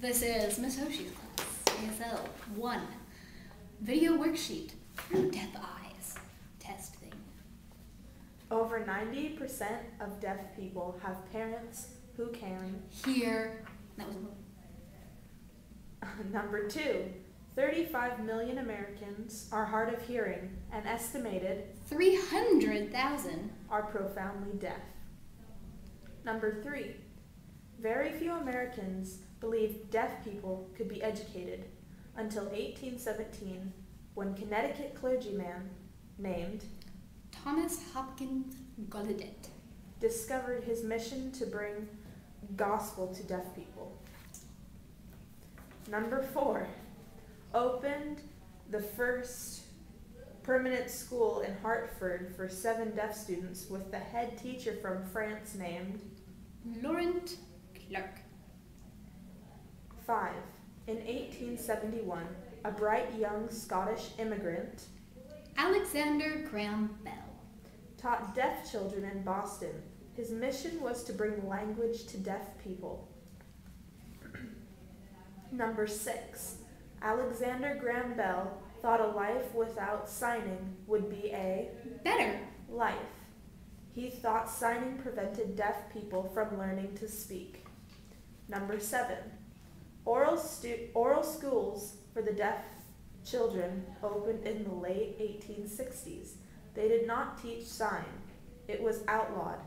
This is MrsOshiesClass, ASL 1. Video worksheet, deaf eyes, test thing. Over 90% of deaf people have parents who can Hear, that was Number 2, 35 million Americans are hard of hearing, and estimated 300,000 are profoundly deaf. Number 3, very few Americans believed deaf people could be educated until 1817, when Connecticut clergyman named Thomas Hopkins Gallaudet discovered his mission to bring gospel to deaf people. Number 4, opened the first permanent school in Hartford for 7 deaf students with the head teacher from France named Laurent Clark. 5. In 1871, a bright young Scottish immigrant Alexander Graham Bell taught deaf children in Boston. His mission was to bring language to deaf people. Number 6. Alexander Graham Bell thought a life without signing would be a better life. He thought signing prevented deaf people from learning to speak. Number 7. Oral schools for the deaf children opened in the late 1860s. They did not teach sign. It was outlawed.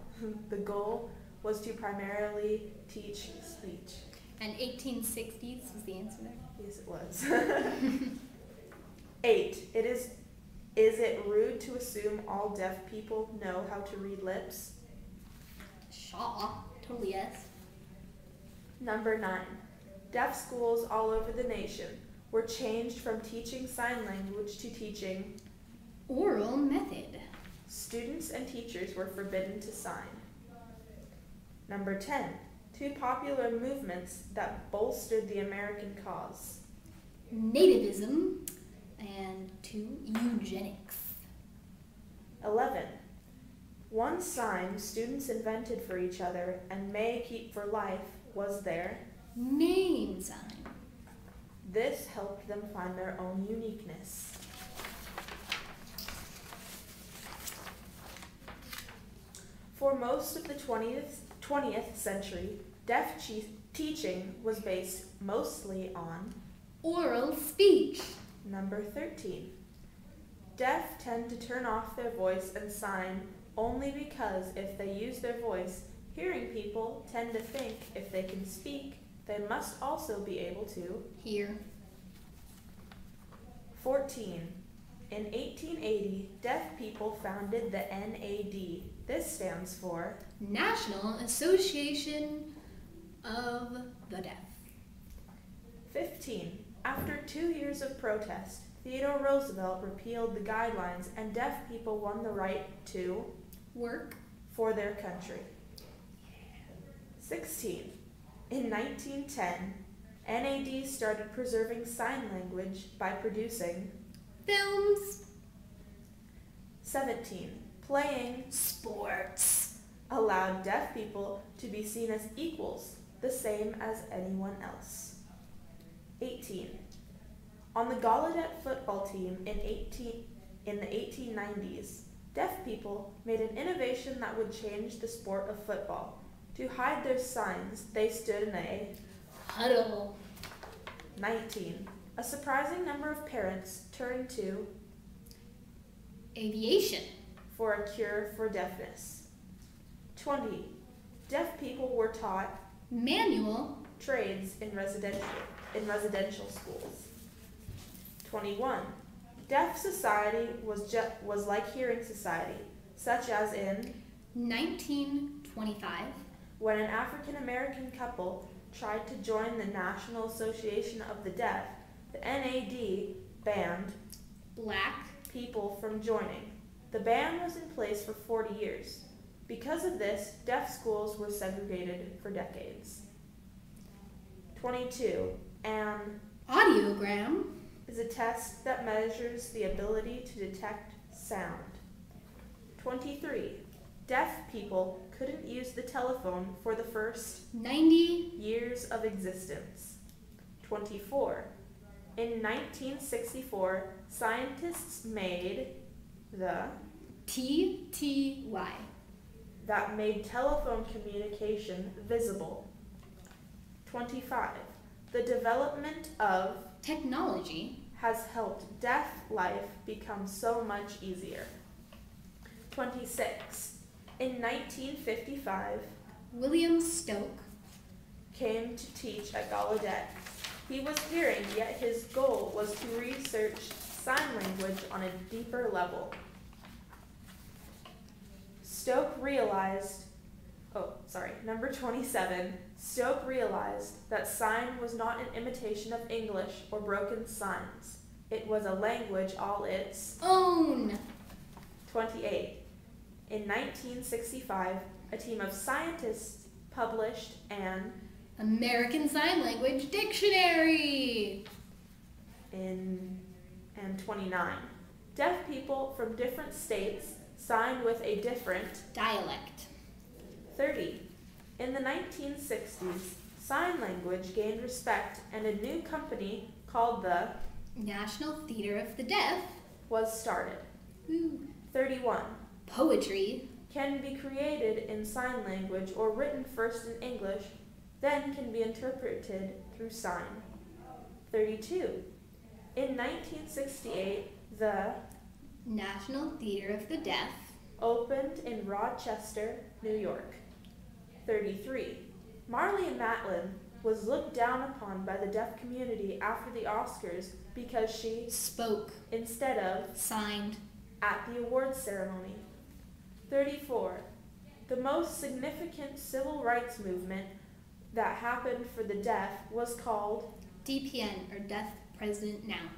The goal was to primarily teach speech. And 1860s was the answer there? Yes, it was. 8. Is it rude to assume all deaf people know how to read lips? Shaw, totally yes. Number 9. Deaf schools all over the nation were changed from teaching sign language to teaching oral method. Students and teachers were forbidden to sign. Number 10. 2 popular movements that bolstered the American cause. Nativism and 2 eugenics. 11. One sign students invented for each other and may keep for life was their name sign. This helped them find their own uniqueness. For most of the 20th century, deaf teaching was based mostly on oral speech. Number 13. Deaf tend to turn off their voice and sign only because if they use their voice, hearing people tend to think if they can speak, they must also be able to hear. 14. In 1880, deaf people founded the NAD. This stands for National Association of the Deaf. 15. After 2 years of protest, Theodore Roosevelt repealed the guidelines and deaf people won the right to work for their country. 16. In 1910, NAD started preserving sign language by producing films. 17. Playing sports allowed deaf people to be seen as equals, the same as anyone else. 18. On the Gallaudet football team in the 1890s, deaf people made an innovation that would change the sport of football. To hide their signs, they stood in a huddle. 19. A surprising number of parents turned to aviation for a cure for deafness. 20. Deaf people were taught manual trades in residential schools. 21. Deaf society was like hearing society, such as in 1925, when an African American couple tried to join the National Association of the Deaf, the NAD banned black people from joining. The ban was in place for 40 years. Because of this, deaf schools were segregated for decades. 22. An audiogram is a test that measures the ability to detect sound. 23. Deaf people couldn't use the telephone for the first 90 years of existence. 24. In 1964, scientists made the TTY. that made telephone communication visible. 25. The development of Technology. has helped deaf life become so much easier. 26. In 1955, William Stoke. came to teach at Gallaudet. He was hearing, yet his goal was to research sign language on a deeper level. Number 27. Stoke realized that sign was not an imitation of English or broken signs. It was a language all its Own. 28. In 1965, a team of scientists published an American Sign Language Dictionary. and 29. Deaf people from different states signed with a different Dialect. 30. In the 1960s, sign language gained respect and a new company called the National Theater of the Deaf. was started. Woo. 31. Poetry. Can be created in sign language or written first in English, then can be interpreted through sign. 32. In 1968, the National Theater of the Deaf. opened in Rochester, New York. 33. Marlee Matlin was looked down upon by the deaf community after the Oscars because she Spoke. instead of Signed. at the awards ceremony. 34. The most significant civil rights movement that happened for the deaf was called DPN, or Deaf President Now.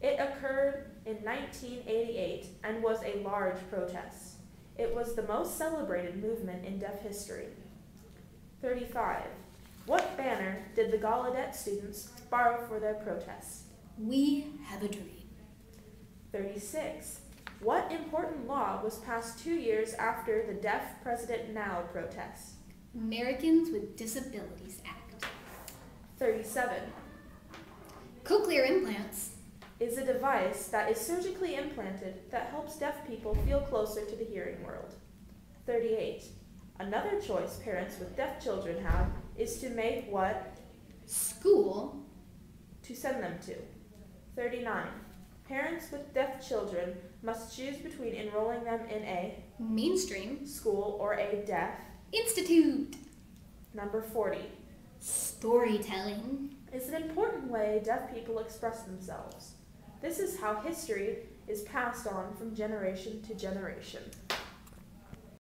It occurred in 1988 and was a large protest. It was the most celebrated movement in deaf history. 35. What banner did the Gallaudet students borrow for their protest? We have a dream. 36. What important law was passed 2 years after the Deaf President Now protest? Americans with Disabilities Act. 37. Cochlear implants. Is a device that is surgically implanted that helps deaf people feel closer to the hearing world. 38. Another choice parents with deaf children have is to make what School. to send them to. 39. Parents with deaf children must choose between enrolling them in a Mainstream. school or a deaf. Institute. Number 40. Storytelling. Is an important way deaf people express themselves. This is how history is passed on from generation to generation.